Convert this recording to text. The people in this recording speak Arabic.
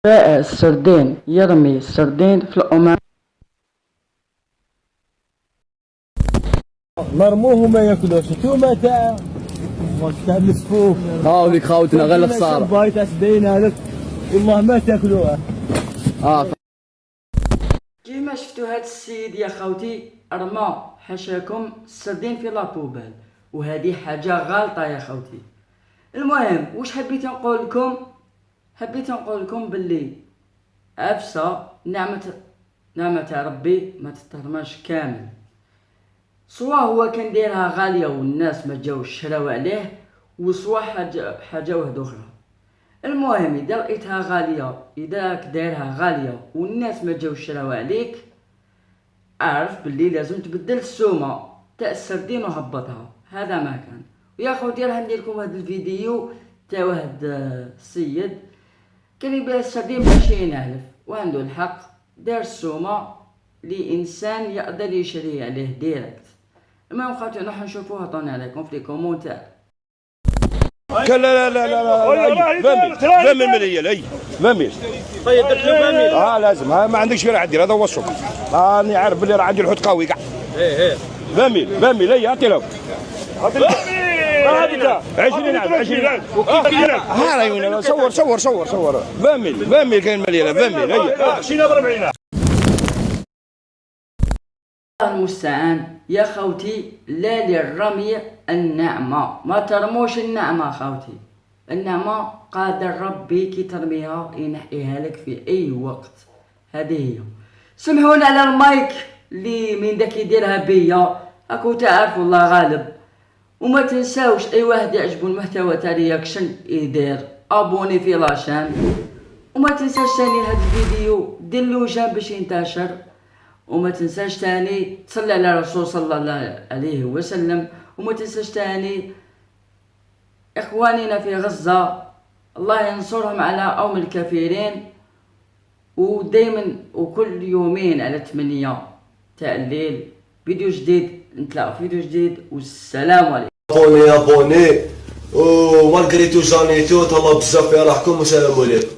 بائع السردين يرمي السردين في الأمام. مرموه ما ياكلوش انتوما تاع مسفوف. هاوليك خاوتنا غير الخساره. بايت اسدينا لك والله ما تاكلوها. كيما شفتوا هاد السيد يا خوتي رمى حاشاكم السردين في لابوبال، وهذه حاجه غلطه يا خوتي. المهم واش حبيت نقول لكم باللي عفسه نعمه ربي ما تترماش كامل. سوا هو كان دايرها غاليه والناس ما جاوش شراو عليه، وسوا حاجه واحده اخرى. المهم اذا لقيتها غاليه، اذا دايرها غاليه والناس ما جاوش شراو عليك، اعرف باللي لازم تبدل السومه تاع السردين وهبطها. هذا ما كان. ويا خوتي راح ندير لكم هذا الفيديو تاع واحد السيد كان يبيع السردين ب20,000 وعنده الحق، دار السومه لانسان يقدر يشري عليه ديريكت. المهم خوتي راح نشوفوها، عطوني عليكم في لي كومونتير. لا لا لا لا فامي مليال اي فامي. طيب درت له فامي. لازم ما عندكش غير عندي، هذا هو السوق. راني عارف بلي راه عندي الحوت قوي كاع. فامي لا عطي له. هذيك 20 عام 20 عام ها راهي صور فامي كاين مليانه فامي هي شينا ب 40. المستعان يا خوتي. لا للرمي النعمة، ما ترموش النعمة خوتي. النعمة قادر ربي كي ترميها ينحيها لك في اي وقت. هذه هي. سمحونا على المايك اللي من داك يديرها بيا، راكو تعرفوا الله غالب. وما تنساوش اي واحد يعجبو المحتوى تاع رياكشن يدير ابوني في لاشين، وما تنساش ثاني هذا الفيديو ديرلو جيم باش ينتشر، وما تنساش تاني تصلي على الرسول صلى الله عليه وسلم، وما تنساش تاني اخواننا في غزة الله ينصرهم على قوم الكافرين. ودايما وكل يومين على 8 تاع الليل فيديو جديد، نتلاقوا في فيديو جديد والسلام عليكم. ابوني ومالغري تو جاني تو تهلاو بزاف في راحكم والسلام عليكم.